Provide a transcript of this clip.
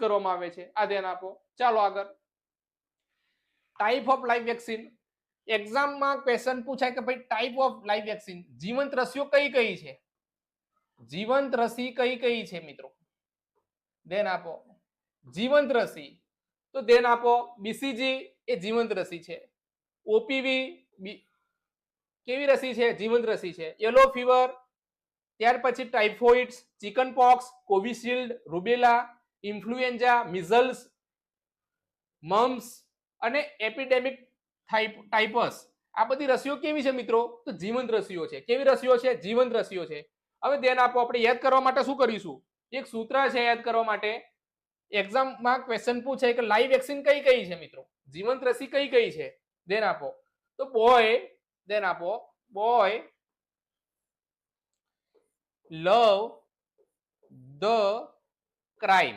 કરવામાં આવે છે, આ ધ્યાન આપો. ચાલો આગળ. Type of live vaccine. એક્ઝામમાં ક્વેશ્ચન પૂછાય કે ભાઈ ટાઈપ ઓફ લાઈવ વેક્સિન, જીવંત રસીઓ કઈ કઈ છે? જીવંત રસી કઈ કઈ છે મિત્રો? ધ્યાન આપો. જીવંત રસી તો ધ્યાન આપો, બીસીજી એ જીવંત રસી છે. ઓપીવી કેવી રસી છે? જીવંત રસી છે. યલો ફીવર, ત્યાર પછી typhoids, chicken pox, Covishield, rubella, influenza, measles, mumps અને એપિડેમિક ટાઇપસ. આ બધી રસીઓ કેવી છે મિત્રો? તો જીવંત રસીઓ છે. કેવી રસીઓ છે? જીવંત રસીઓ છે. હવે ધ્યાન આપો, આપણે યાદ કરવા માટે શું કરીશું? એક સૂત્ર છે યાદ કરવા માટે. એક્ઝામમાં ક્વેશ્ચન પૂછે કે લાઈવ વેક્સિન કઈ કઈ છે મિત્રો? જીવંત રસી કઈ કઈ છે? ધ્યાન આપો. તો બોય, ધ્યાન આપો, બોય લવ ધ ક્રાઇમ.